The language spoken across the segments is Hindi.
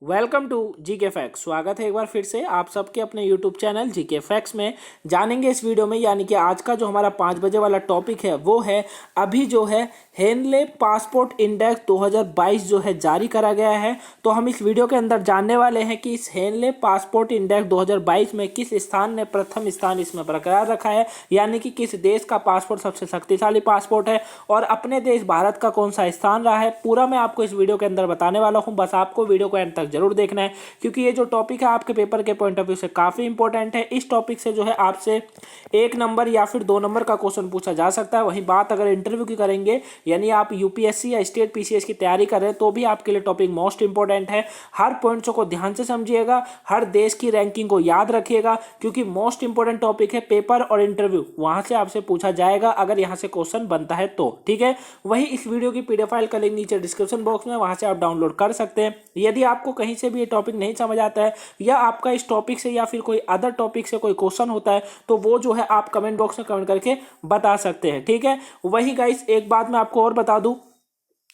Welcome to GK fax. स्वागत है एक बार फिर से आप सबके अपने यूट्यूब चैनल जीके फैक्स में। जानेंगे इस वीडियो में, यानी कि आज का जो हमारा 5 बजे वाला टॉपिक है वो है अभी जो है हेनले पासपोर्ट इंडेक्स 2022 जो है जारी करा गया है। तो हम इस वीडियो के अंदर जानने वाले हैं कि इस हेनले पासपोर्ट इंडेक्स 2022 में किस स्थान ने प्रथम स्थान इसमें बरकरार रखा है, यानी कि किस देश का पासपोर्ट सबसे शक्तिशाली पासपोर्ट है और अपने देश भारत का कौन सा स्थान रहा है। पूरा मैं आपको इस वीडियो के अंदर बताने वाला हूं, बस आपको वीडियो को एंड तक जरूर देखना है क्योंकि ये जो टॉपिक है आपके पेपर के पॉइंट ऑफ व्यू से काफी इंपॉर्टेंट है। इस टॉपिक से जो है आपसे 1 नंबर या फिर 2 नंबर का क्वेश्चन पूछा जा सकता है। वहीं बात अगर इंटरव्यू की करेंगे, यानी आप यूपीएससी या स्टेट पीसीएस की तैयारी कर रहे हैं, तो भी आपके लिए टॉपिक मोस्ट इंपॉर्टेंट है। हर पॉइंट्स को ध्यान से समझिएगा, हर देश की रैंकिंग को याद रखिएगा क्योंकि मोस्ट इंपॉर्टेंट टॉपिक है। पेपर और इंटरव्यू वहां से आपसे पूछा जाएगा अगर यहां से क्वेश्चन बनता है तो, ठीक है। वही इस वीडियो की पीडीएफ फाइल का लिंक नीचे डिस्क्रिप्शन बॉक्स में, वहां से आप डाउनलोड कर सकते हैं। यदि आपको कहीं से भी ये टॉपिक नहीं समझ आता है या आपका इस टॉपिक से या फिर कोई अदर टॉपिक से कोई क्वेश्चन होता है तो वो जो है आप कमेंट बॉक्स में कमेंट करके बता सकते हैं, ठीक है। वही गाइस एक बात मैं आपको और बता दूं,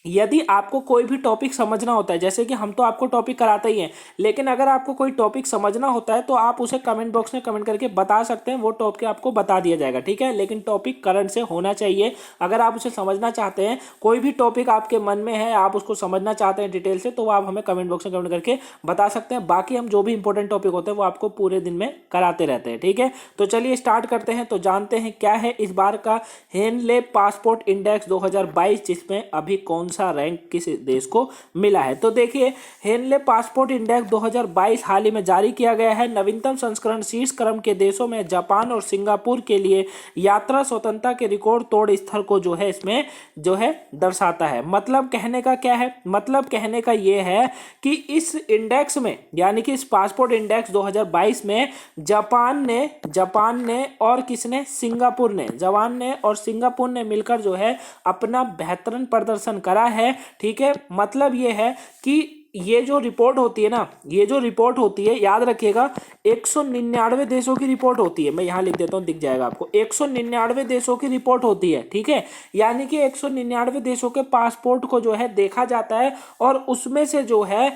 यदि आपको कोई भी टॉपिक समझना होता है, जैसे कि हम तो आपको टॉपिक कराते ही हैं, लेकिन अगर आपको कोई टॉपिक समझना होता है तो आप उसे कमेंट बॉक्स में कमेंट करके बता सकते हैं, वो टॉपिक आपको बता दिया जाएगा, ठीक है। लेकिन टॉपिक करंट से होना चाहिए। अगर आप उसे समझना चाहते हैं, कोई भी टॉपिक आपके मन में है, आप उसको समझना चाहते हैं डिटेल से, तो आप हमें कमेंट बॉक्स में कमेंट करके बता सकते हैं। बाकी हम जो भी इंपॉर्टेंट टॉपिक होते हैं वो आपको पूरे दिन में कराते रहते हैं, ठीक है। तो चलिए स्टार्ट करते हैं। तो जानते हैं क्या है इस बार का हेनले पासपोर्ट इंडेक्स 2022, जिसमें अभी कौन सा रैंक किस देश को मिला है। तो देखिए, हेनले पासपोर्ट इंडेक्स 2022 हाल ही में जारी किया गया है। नवीनतम संस्करण शीर्ष क्रम के देशों में जापान और सिंगापुर के लिए यात्रा स्वतंत्रता के रिकॉर्ड तोड़ स्तर को जो है इसमें जो है दर्शाता है। मतलब कहने का क्या है, मतलब कहने का ये है कि इस इंडेक्स में, यानी कि इस पासपोर्ट इंडेक्स 2022 में जापान ने और किसने, सिंगापुर ने, जापान ने और सिंगापुर ने मिलकर जो है अपना बेहतरीन प्रदर्शन करा है, ठीक है। मतलब ये है कि ये जो रिपोर्ट होती है ना, ये जो रिपोर्ट होती है, याद रखिएगा 199 देशों की रिपोर्ट होती है। मैं यहां लिख देता हूं, दिख जाएगा आपको, 199 देशों की रिपोर्ट होती है, ठीक है। यानी कि 199 देशों के पासपोर्ट को जो है देखा जाता है और उसमें से जो है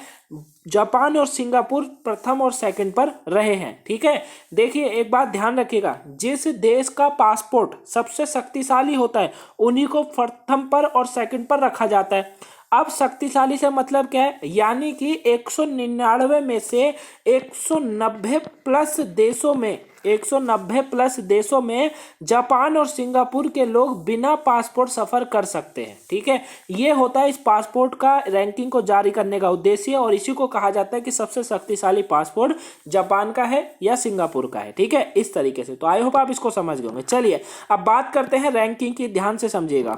जापान और सिंगापुर प्रथम और सेकंड पर रहे हैं, ठीक है। देखिए एक बात ध्यान रखिएगा, जिस देश का पासपोर्ट सबसे शक्तिशाली होता है उन्हीं को प्रथम पर और सेकंड पर रखा जाता है। अब शक्तिशाली से मतलब क्या है, यानी कि 199 में से 190 प्लस देशों में 190 प्लस देशों में जापान और सिंगापुर के लोग बिना पासपोर्ट सफर कर सकते हैं, ठीक है। ये होता है इस पासपोर्ट का रैंकिंग को जारी करने का उद्देश्य और इसी को कहा जाता है कि सबसे शक्तिशाली पासपोर्ट जापान का है या सिंगापुर का है, ठीक है। इस तरीके से तो आई होप आप इसको समझ गए होंगे। चलिए अब बात करते हैं रैंकिंग की, ध्यान से समझिएगा।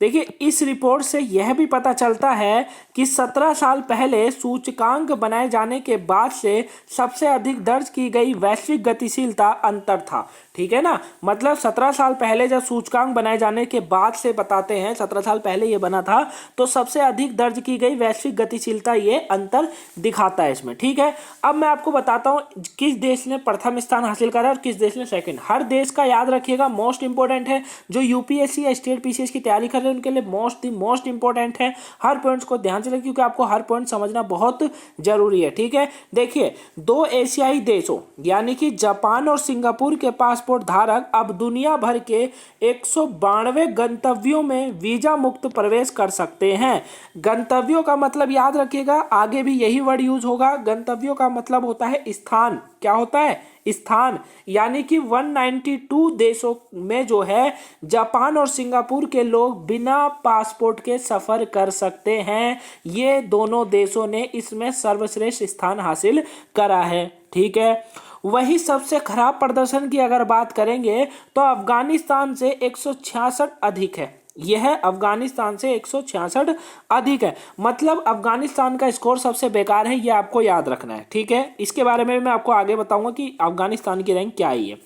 देखिए इस रिपोर्ट से यह भी पता चलता है कि 17 साल पहले सूचकांक बनाए जाने के बाद से सबसे अधिक दर्ज की गई वैश्विक गतिशीलता अंतर था, ठीक है ना। मतलब 17 साल पहले जब सूचकांक बनाए जाने के बाद से बताते हैं, 17 साल पहले ये बना था, तो सबसे अधिक दर्ज की गई वैश्विक गतिशीलता ये अंतर दिखाता है इसमें, ठीक है। अब मैं आपको बताता हूं किस देश ने प्रथम स्थान हासिल करा और किस देश ने सेकंड। हर देश का याद रखिएगा, मोस्ट इंपोर्टेंट है। जो यूपीएससी या स्टेट पीसीएस की तैयारी कर उनके लिए मोस्ट इंपोर्टेंट है। हर पॉइंट्स को ध्यान से रखिए क्योंकि आपको हर पॉइंट समझना बहुत जरूरी है, ठीक है। देखिए 2 एशियाई देशों यानी कि जापान और सिंगापुर के पासपोर्ट धारक अब दुनिया भर के 192 गंतव्यों में वीजा मुक्त प्रवेश कर सकते हैं। गंतव्यों का मतलब याद रखिएगा, आगे भी यही वर्ड यूज होगा। गंतव्यों का मतलब होता है स्थान। क्या होता है, स्थान। यानी कि 192 देशों में जो है जापान और सिंगापुर के लोग बिना पासपोर्ट के सफर कर सकते हैं। ये दोनों देशों ने इसमें सर्वश्रेष्ठ स्थान हासिल करा है, ठीक है। वही सबसे खराब प्रदर्शन की अगर बात करेंगे तो अफगानिस्तान से 166 अधिक है। यह अफगानिस्तान से 166 अधिक है। मतलब अफगानिस्तान का स्कोर सबसे बेकार है, यह आपको याद रखना है, ठीक है। इसके बारे में मैं आपको आगे बताऊंगा कि अफगानिस्तान की रैंक क्या है।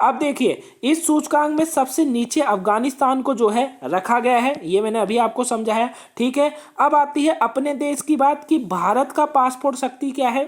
अब देखिए इस सूचकांक में सबसे नीचे अफगानिस्तान को जो है रखा गया है, ये मैंने अभी आपको समझाया, ठीक है। अब आती है अपने देश की बात कि भारत का पासपोर्ट शक्ति क्या है।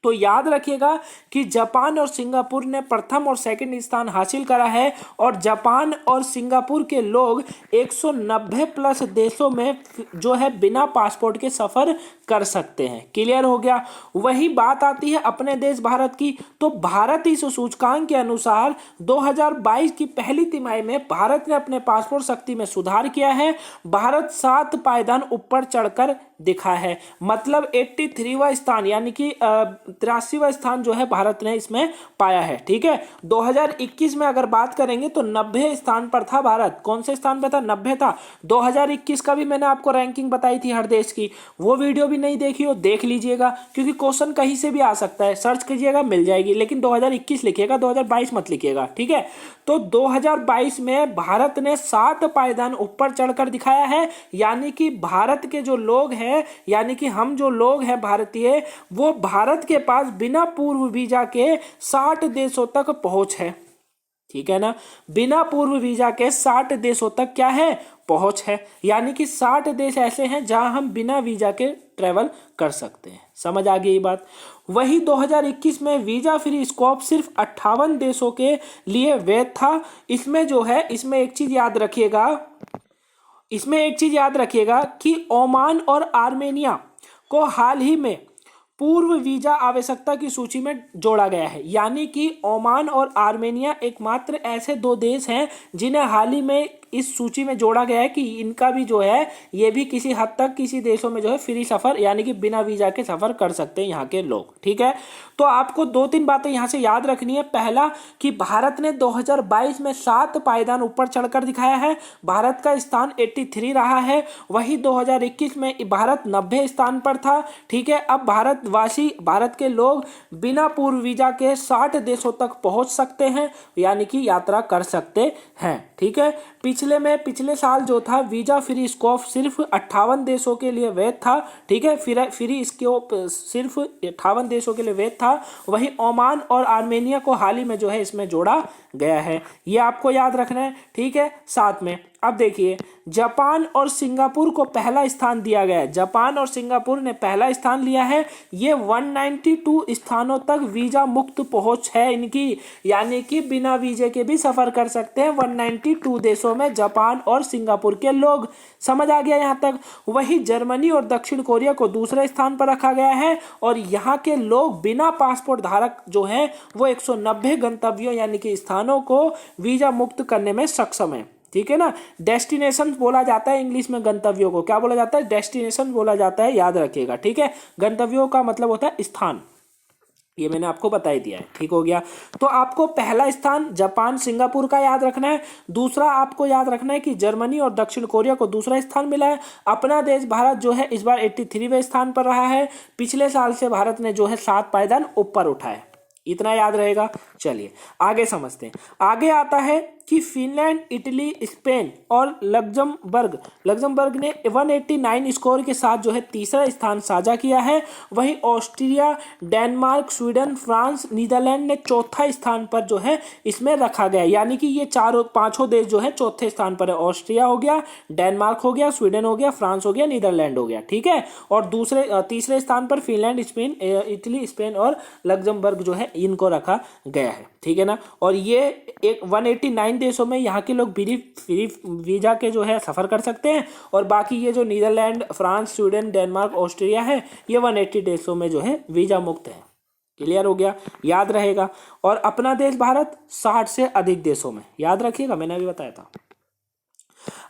तो याद रखिएगा कि जापान और सिंगापुर ने प्रथम और सेकंड स्थान हासिल करा है और जापान और सिंगापुर के लोग 190 प्लस देशों में जो है बिना पासपोर्ट के सफर कर सकते हैं। क्लियर हो गया। वही बात आती है अपने देश भारत की। तो भारत इस सूचकांक के अनुसार 2022 की पहली तिमाही में भारत ने अपने पासपोर्ट शक्ति में सुधार किया है। भारत 7 पायदान ऊपर चढ़कर दिखा है, मतलब 83वां स्थान यानी कि 83वां स्थान जो है भारत ने इसमें पाया है। ठीक है, 2021 में अगर बात करेंगे तो 90 स्थान पर था भारत। कौन से स्थान पर था? 90 था। 2021 का भी मैंने आपको रैंकिंग बताई थी हर देश की, वो वीडियो भी नहीं देखी हो देख लीजिएगा, क्योंकि क्वेश्चन कहीं से भी आ सकता है, सर्च कीजिएगा मिल जाएगी, लेकिन 2021 लिखिएगा, 2022 मत लिखिएगा। ठीक है, तो 2022 में भारत ने 7 पायदान ऊपर चढ़कर दिखाया है, यानी कि भारत के जो लोग हैं, यानी कि हम जो लोग हैं भारतीय, वो भारत के पास बिना पूर्व वीजा के 60 देशों तक पहुंच है। ठीक है ना, बिना पूर्व वीजा के 60 देशों तक क्या है? पहुंच है। यानी कि 60 देश ऐसे हैं जहां हम बिना वीजा के ट्रेवल कर सकते हैं। समझ आ गई ये बात। वही 2021 में वीजा फ्री स्कोप सिर्फ 58 देशों के लिए वैध था। इसमें जो है, इसमें एक चीज याद रखिएगा कि ओमान और आर्मेनिया को हाल ही में पूर्व वीजा आवश्यकता की सूची में जोड़ा गया है। यानी कि ओमान और आर्मेनिया एकमात्र ऐसे 2 देश हैं जिन्हें हाल ही में इस सूची में जोड़ा गया है कि इनका भी जो है, ये भी किसी हद तक किसी देशों में जो है फ्री सफर यानी कि बिना वीजा के सफर कर सकते हैं यहाँ के लोग। ठीक है, तो आपको 2-3 बातें यहाँ से याद रखनी है। पहला कि भारत ने 2022 में 7 पायदान ऊपर चढ़कर दिखाया है, भारत का स्थान 83 रहा है। वही 2021 में भारत 90 स्थान पर था। ठीक है, अब भारत के लोग बिना पूर्व वीजा के 60 देशों तक पहुंच सकते हैं, यानी कि यात्रा कर सकते हैं। ठीक है, पिछले साल जो था वीजा फ्री स्कोप सिर्फ 58 देशों के लिए वैध था। ठीक है, फ्री स्कोप सिर्फ 58 देशों के लिए वैध था। वही ओमान और आर्मेनिया को हाल ही में जो है इसमें जोड़ा गया है, ये आपको याद रखना है। ठीक है, साथ में अब देखिए, जापान और सिंगापुर को पहला स्थान दिया गया है। जापान और सिंगापुर ने पहला स्थान लिया है। ये 192 स्थानों तक वीजा मुक्त पहुंच है इनकी, यानी कि बिना वीजे के भी सफर कर सकते हैं 192 देशों में जापान और सिंगापुर के लोग। समझ आ गया यहाँ तक। वही जर्मनी और दक्षिण कोरिया को दूसरे स्थान पर रखा गया है और यहाँ के लोग बिना पासपोर्ट धारक जो है वो 190 गंतव्यों यानी कि स्थानों को वीजा मुक्त करने में सक्षम है। ठीक है ना, डेस्टिनेशन बोला जाता है इंग्लिश में, गंतव्यों को क्या बोला जाता है? डेस्टिनेशन बोला जाता है, याद रखिएगा। ठीक है, गंतव्यों का मतलब होता है स्थान, ये मैंने आपको बता ही दिया है। ठीक हो गया, तो आपको पहला स्थान जापान सिंगापुर का याद रखना है। दूसरा आपको याद रखना है कि जर्मनी और दक्षिण कोरिया को दूसरा स्थान मिला है। अपना देश भारत जो है इस बार 83वें स्थान पर रहा है। पिछले साल से भारत ने जो है 7 पायदान ऊपर उठाए, इतना याद रहेगा। चलिए आगे समझते हैं। आगे आता है कि फिनलैंड, इटली, स्पेन और लग्जमबर्ग ने 189 स्कोर के साथ जो है तीसरा स्थान साझा किया है। वहीं Austria, Denmark, Sweden, France, Netherlands ने चौथा स्थान पर जो है इसमें रखा गया, यानी कि ये 4-5 देश जो है चौथे स्थान पर है। ऑस्ट्रिया हो गया, डेनमार्क हो गया, स्वीडन हो गया, फ्रांस हो गया, नीदरलैंड हो गया। ठीक है, और तीसरे स्थान पर फिनलैंड, इटली, स्पेन और लग्जमबर्ग जो है इनको रखा गया है। ठीक है ना, और ये 189 देशों में यहाँ के लोग फ्री वीजा के जो है सफर कर सकते हैं, और बाकी ये जो Netherlands, France, Sweden, Denmark, Austria है, ये 180 देशों में जो है वीजा मुक्त है। क्लियर हो गया, याद रहेगा। और अपना देश भारत 60 से अधिक देशों में, याद रखिएगा, मैंने अभी बताया था।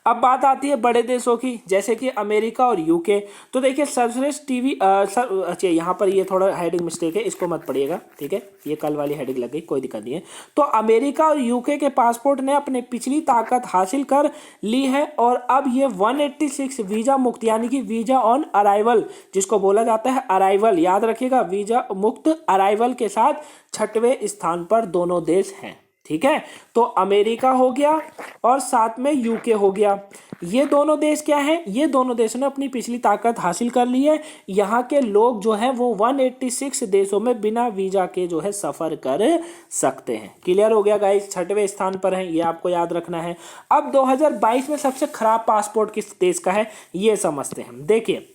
अब बात आती है बड़े देशों की, जैसे कि अमेरिका और यूके। तो देखिए सर्वश्रेष्ठ टीवी अच्छा यहाँ पर ये थोड़ा हेडिंग मिस्टेक है, इसको मत पढ़िएगा। ठीक है, ये कल वाली हेडिंग लग गई, कोई दिक्कत नहीं है। तो अमेरिका और यूके के पासपोर्ट ने अपने पिछली ताकत हासिल कर ली है और अब ये 186 वीजा मुक्त यानी कि वीजा ऑन अराइवल जिसको बोला जाता है, अराइवल याद रखिएगा, वीजा मुक्त अराइवल के साथ 6वें स्थान पर दोनों देश हैं। ठीक है, तो अमेरिका हो गया और साथ में यूके हो गया। ये दोनों देश क्या है? ये दोनों देशों ने अपनी पिछली ताकत हासिल कर ली है। यहाँ के लोग जो है वो 186 देशों में बिना वीजा के जो है सफर कर सकते हैं। क्लियर हो गया गाइस, 6वें स्थान पर है, ये आपको याद रखना है। अब 2022 में सबसे खराब पासपोर्ट किस देश का है ये समझते हैं। देखिए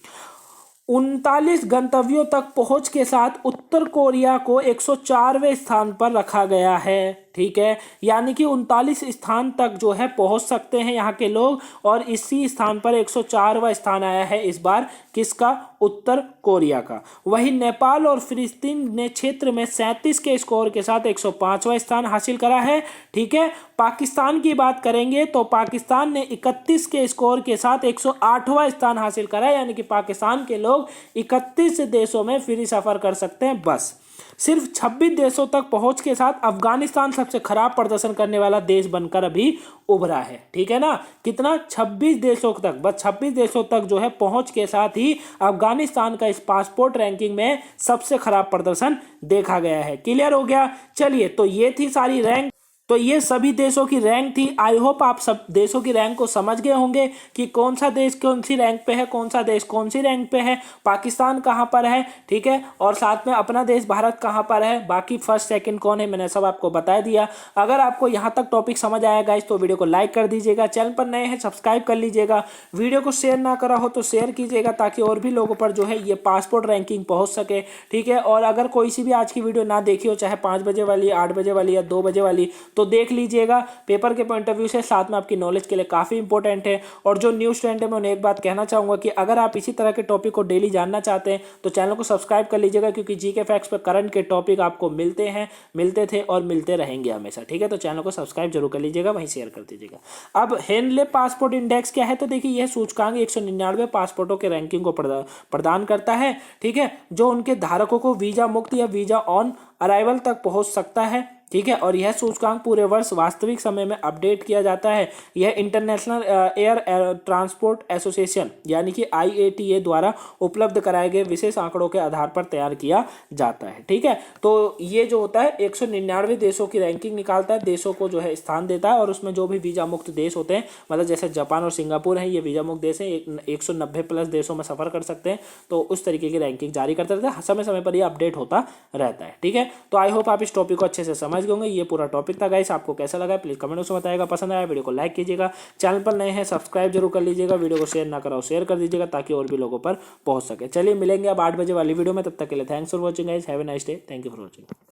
39 गंतव्यों तक पहुंच के साथ उत्तर कोरिया को 104वें स्थान पर रखा गया है। ठीक है, यानी कि 39 स्थान तक जो है पहुंच सकते हैं यहाँ के लोग, और इसी स्थान पर 104वां स्थान आया है इस बार, किसका? उत्तर कोरिया का। वहीं नेपाल और फिलिस्तीन ने क्षेत्र में 37 के स्कोर के साथ 105वां स्थान हासिल करा है। ठीक है, पाकिस्तान की बात करेंगे तो पाकिस्तान ने 31 के स्कोर के साथ 108वां स्थान हासिल करा है, यानी कि पाकिस्तान के लोग 31 देशों में फ्री सफर कर सकते हैं बस। सिर्फ 26 देशों तक पहुंच के साथ अफगानिस्तान सबसे खराब प्रदर्शन करने वाला देश बनकर अभी उभरा है। ठीक है ना, कितना? 26 देशों तक, बस 26 देशों तक जो है पहुंच के साथ ही अफगानिस्तान का इस पासपोर्ट रैंकिंग में सबसे खराब प्रदर्शन देखा गया है। क्लियर हो गया? चलिए, तो ये थी सारी रैंक, तो ये सभी देशों की रैंक थी। आई होप आप सब देशों की रैंक को समझ गए होंगे कि कौन सा देश कौन सी रैंक पे है, कौन सा देश कौन सी रैंक पे है, पाकिस्तान कहाँ पर है। ठीक है, और साथ में अपना देश भारत कहाँ पर है, बाकी फर्स्ट सेकंड कौन है, मैंने सब आपको बता दिया। अगर आपको यहाँ तक टॉपिक समझ आया गाइस तो वीडियो को लाइक कर दीजिएगा, चैनल पर नए हैं सब्सक्राइब कर लीजिएगा, वीडियो को शेयर ना करा हो तो शेयर कीजिएगा ताकि और भी लोगों पर जो है ये पासपोर्ट रैंकिंग पहुँच सके। ठीक है, और अगर कोई सी भी आज की वीडियो ना देखी हो, चाहे 5 बजे वाली, 8 बजे वाली या 2 बजे वाली, तो देख लीजिएगा। पेपर के पॉइंट ऑफ व्यू से, साथ में आपकी नॉलेज के लिए काफी इंपॉर्टेंट है। और जो न्यू स्टूडेंट है मैं उन्हें एक बात कहना चाहूंगा कि अगर आप इसी तरह के टॉपिक को डेली जानना चाहते हैं तो चैनल को सब्सक्राइब कर लीजिएगा, क्योंकि जीके फैक्ट्स पर करंट के टॉपिक आपको मिलते हैं, मिलते थे और मिलते रहेंगे हमेशा। ठीक है, तो चैनल को सब्सक्राइब जरूर कर लीजिएगा, वहीं शेयर कर दीजिएगा। अब हेनले पासपोर्ट इंडेक्स क्या है, तो देखिए यह सूचकांक 199 पासपोर्टों के रैंकिंग को प्रदान करता है। ठीक है, जो उनके धारकों को वीजा मुक्त या वीजा ऑन अराइवल तक पहुंच सकता है। ठीक है, और यह सूचकांक पूरे वर्ष वास्तविक समय में अपडेट किया जाता है। यह इंटरनेशनल एयर ट्रांसपोर्ट एसोसिएशन यानी कि IATA द्वारा उपलब्ध कराए गए विशेष आंकड़ों के आधार पर तैयार किया जाता है। ठीक है, तो ये जो होता है 199 देशों की रैंकिंग निकालता है, देशों को जो है स्थान देता है, और उसमें जो भी वीजा मुक्त देश होते हैं, मतलब जैसे जापान और सिंगापुर है, ये वीजा मुक्त देश है, 190 प्लस देशों में सफर कर सकते हैं, तो उस तरीके की रैंकिंग जारी करते रहता है, समय समय पर ये अपडेट होता रहता है। ठीक है, तो आई होप आप इस टॉपिक को अच्छे से समझ गए होंगे। ये पूरा टॉपिक था गाइस, आपको कैसा लगा प्लीज कमेंट में बताइएगा। पसंद आया वीडियो को लाइक कीजिएगा, चैनल पर नए हैं सब्सक्राइब जरूर कर लीजिएगा, वीडियो को शेयर ना करो शेयर कर दीजिएगा ताकि और भी लोगों पर पहुंच सके। चलिए मिलेंगे अब 8 बजे वाली वीडियो में, तब तक के लिए thanks for watching guys, have a nice day, thank you for watching.